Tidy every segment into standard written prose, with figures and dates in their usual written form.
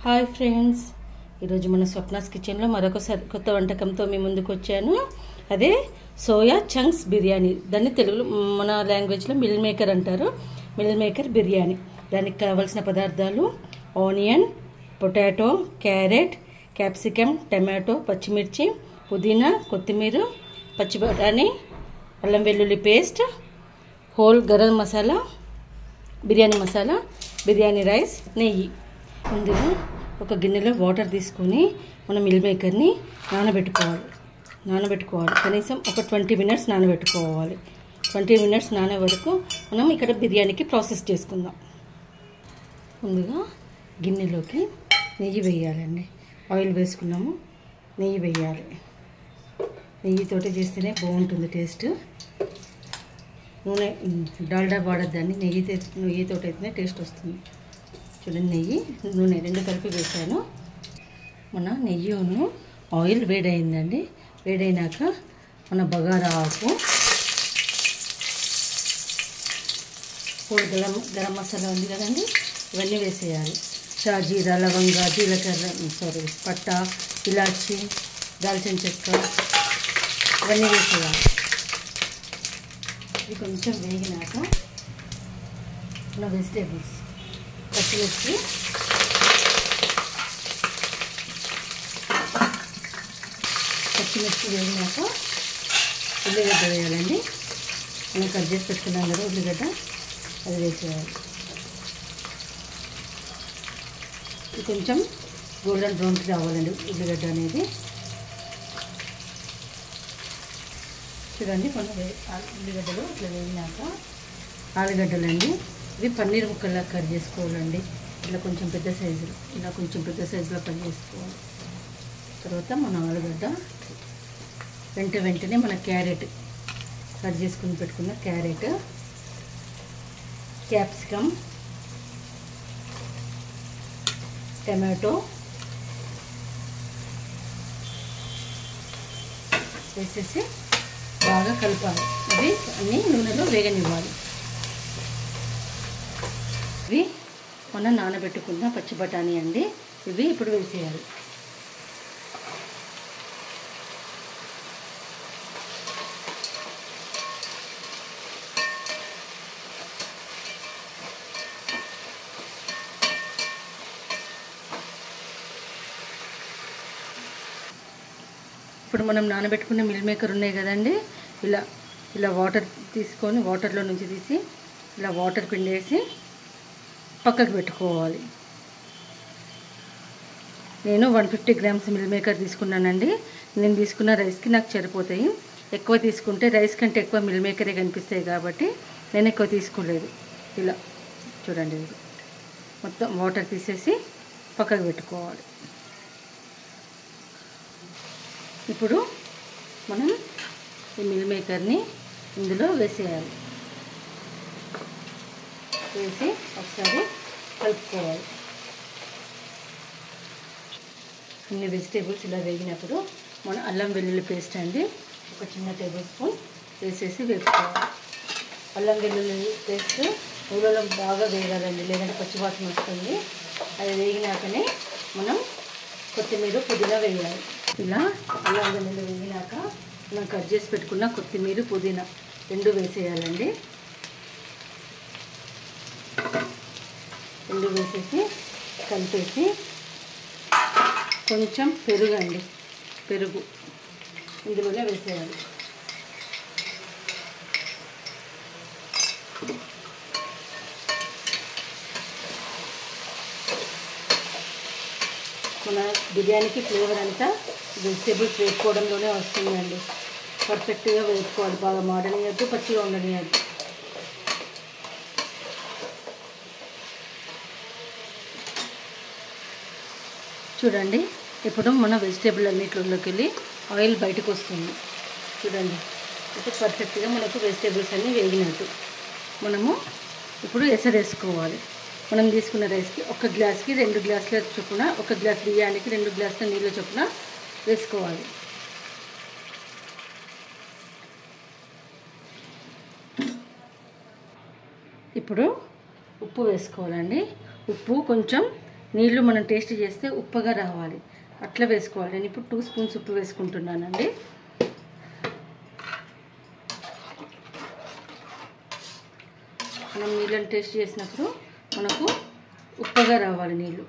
Hi friends, ఈరోజు మన స్వప్నాస్ కిచెన్లో మరొకసారి కొత్త వంటకంతో మీ ముందుకు వచ్చాను. అదే సోయా చంక్స్ బిర్యానీ. దాన్ని తెలుగులో మన లాంగ్వేజ్లో మిల్ మేకర్ అంటారు. Meal maker biryani. దానికి కావాల్సిన పదార్థాలు: onion, potato, carrot, capsicum, tomato, పచ్చిమిర్చి, పుదీనా, కొత్తిమీర, పచ్చి బఠానీ, అల్లం వెల్లుల్లి paste, whole garam masala, biryani masala, biryani rice, నెయ్యి. ముందుగా ఒక గిన్నెలో వాటర్ తీసుకొని మనం మిల్ మేకర్ని నానబెట్టుకోవాలి. కనీసం ఒక 20 మినిట్స్ నానబెట్టుకోవాలి. 20 మినిట్స్ నానే వరకు మనం ఇక్కడ బిర్యానీకి ప్రాసెస్ చేసుకుందాం. ముందుగా గిన్నెలోకి నెయ్యి వేయాలండి. ఆయిల్ వేసుకున్నాము, నెయ్యి వేయాలి. నెయ్యితోటి చేస్తేనే బాగుంటుంది టేస్ట్. నూనె డాల్డా వాడద్దండి, నెయ్యితోటి అయితేనే టేస్ట్ వస్తుంది. చూడండి, నెయ్యి నూనె రెండు కలిపి వేసాను. మన నెయ్యిను ఆయిల్ వేడైందండి. వేడైనాక మన బగారా ఆకు, హోల్ గరం మసాలా ఉంది కదండి, ఇవన్నీ వేసేయాలి. షాజీరా, లవంగ, జీలకర్ర, పట్ట, ఇలాచి, దాల్చిన చెక్క, ఇవన్నీ వేసేయాలి. ఇది కొంచెం వేగినాక మన వెజిటేబుల్స్, పచ్చిమిర్చి, వేగినాక ఉల్లిగడ్డ వేయాలండి. మనం కట్ చేసి పెట్టుకున్నాం కదా ఉల్లిగడ్డ, అది వేసేయాలి. ఇది కొంచెం గోల్డెన్ బ్రౌన్కి రావాలండి ఉల్లిగడ్డ అనేది. చూడండి, కొన్ని ఉల్లిగడ్డలు ఇట్లా వేగినాక ఆలుగడ్డలండి. ఇవి పన్నీర్ ముక్కల్లా కట్ చేసుకోవాలండి. ఇలా కొంచెం పెద్ద సైజులో కట్ చేసుకోవాలి. తర్వాత మన ఆలుగడ్డ, వెంటనే మన క్యారెట్, కట్ చేసుకుని పెట్టుకున్న క్యారెట్, క్యాప్సికమ్, టమాటో వేసేసి బాగా కలపాలి. ఇవి అన్నీ నూనెలో వేగనివ్వాలి. ఇవి మనం నానబెట్టుకున్న పచ్చి బఠానీ అండి. ఇవి ఇప్పుడు వేసేయాలి. ఇప్పుడు మనం నానబెట్టుకున్న మిల్ మేకర్ ఉన్నాయి కదండి, ఇలా వాటర్ తీసుకొని వాటర్లో నుంచి తీసి ఇలా వాటర్ పిండేసి పక్కకు పెట్టుకోవాలి. నేను 150 గ్రామ్స్ మిల్ మేకర్ తీసుకున్నానండి. నేను తీసుకున్న రైస్కి నాకు సరిపోతాయి. ఎక్కువ తీసుకుంటే రైస్ కంటే ఎక్కువ మిల్ మేకరే కనిపిస్తాయి కాబట్టి నేను ఎక్కువ తీసుకోలేదు. ఇలా చూడండి, ఇది మొత్తం వాటర్ తీసేసి పక్కకు పెట్టుకోవాలి. ఇప్పుడు మనం ఈ మిల్ మేకర్ని ఇందులో వేసేయాలి. వేసి ఒకసారి కలుపుకోవాలి. అన్ని వెజిటేబుల్స్ ఇలా వేగినప్పుడు మన అల్లం వెల్లుల్లి పేస్ట్ అండి, ఒక చిన్న టేబుల్ స్పూన్ వేసేసి వేపుకోవాలి. అల్లం వెల్లుల్లి పేస్ట్ ఊళ్ళలో బాగా వేగాలండి, లేదంటే పచ్చివాసన వస్తుంది. అది వేగినాకనే మనం కొత్తిమీర, పుదీనా వేయాలి. ఇలా అల్లం వెల్లుల్లి వేగినాక మనం కట్ చేసి పెట్టుకున్న కొత్తిమీర, పుదీనా రెండు వేసేయాలండి. రెండు వేసేసి కలిపేసి కొంచెం పెరుగు ఇందులోనే వేసేయాలి. మన బిర్యానీకి ఫ్లేవర్ అంతా వెజిటేబుల్స్ వేసుకోవడంలోనే వస్తుందండి. పర్ఫెక్ట్గా వేసుకోవాలి, బాగా మాడనియద్దు, పచ్చిగా ఉండనియద్దు. చూడండి, ఇప్పుడు మన వెజిటేబుల్ అన్నిట్లోకి వెళ్ళి ఆయిల్ బయటకు వస్తుంది. చూడండి, ఇప్పుడు పర్ఫెక్ట్గా మనకు వెజిటేబుల్స్ అన్నీ వేగినట్టు. మనము ఇప్పుడు ఎసరేసుకోవాలి. మనం తీసుకున్న రైస్కి ఒక గ్లాస్కి 2 గ్లాసుల చొప్పున, ఒక గ్లాస్ బియ్యానికి 2 గ్లాసుల నీళ్ళ చొప్పున వేసుకోవాలి. ఇప్పుడు ఉప్పు వేసుకోవాలండి. ఉప్పు కొంచెం నీళ్ళు మనం టేస్ట్ చేస్తే ఉప్పగా రావాలి, అట్లా వేసుకోవాలి. నేను ఇప్పుడు 2 స్పూన్స్ ఉప్పు వేసుకుంటున్నానండి. మనం నీళ్ళని టేస్ట్ చేసినప్పుడు మనకు ఉప్పగా రావాలి నీళ్ళు.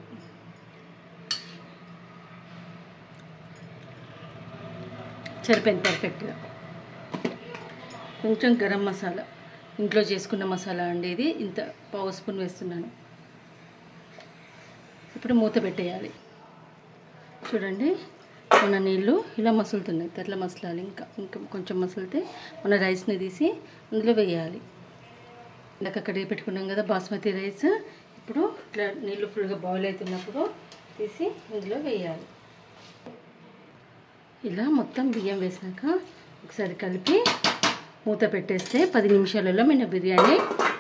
సరిపోయింది పర్ఫెక్ట్గా. కొంచెం గరం మసాలా, ఇంట్లో చేసుకున్న మసాలా అండి ఇది, ఇంత 1/2 స్పూన్ వేస్తున్నాను. ఇప్పుడు మూత పెట్టేయాలి. చూడండి మన నీళ్ళు ఇలా మసులుతున్నాయి, తెల్ల మసలాలి. ఇంకా కొంచెం మసిలితే మన రైస్ని తీసి అందులో వేయాలి. ఇందాక అక్కడ పెట్టుకున్నాం కదా బాస్మతి రైస్, ఇప్పుడు ఇట్లా నీళ్ళు ఫుల్గా బాయిల్ అవుతున్నప్పుడు తీసి ఇందులో వేయాలి. ఇలా మొత్తం బియ్యం వేసినాక ఒకసారి కలిపి మూత పెట్టేస్తే 10 నిమిషాలలో మన బిర్యానీ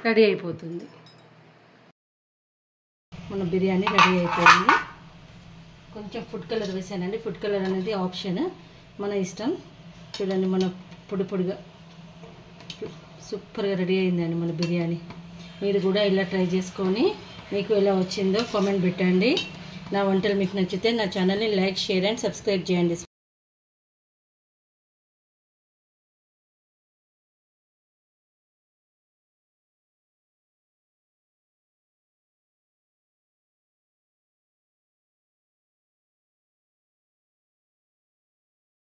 రెడీ అయిపోతుంది. మన బిర్యానీ రెడీ అయిపోయింది. కొంచెం ఫుడ్ కలర్ వేసానండి. ఫుడ్ కలర్ అనేది ఆప్షన్, మన ఇష్టం. చూడండి మన పొడిగా సూపర్గా రెడీ అయిందండి మన బిర్యానీ. మీరు కూడా ఇలా ట్రై చేసుకొని మీకు ఎలా వచ్చిందో కామెంట్ పెట్టండి. నా వంటలు మీకు నచ్చితే నా ఛానల్ని లైక్, షేర్ అండ్ సబ్స్క్రైబ్ చేయండి.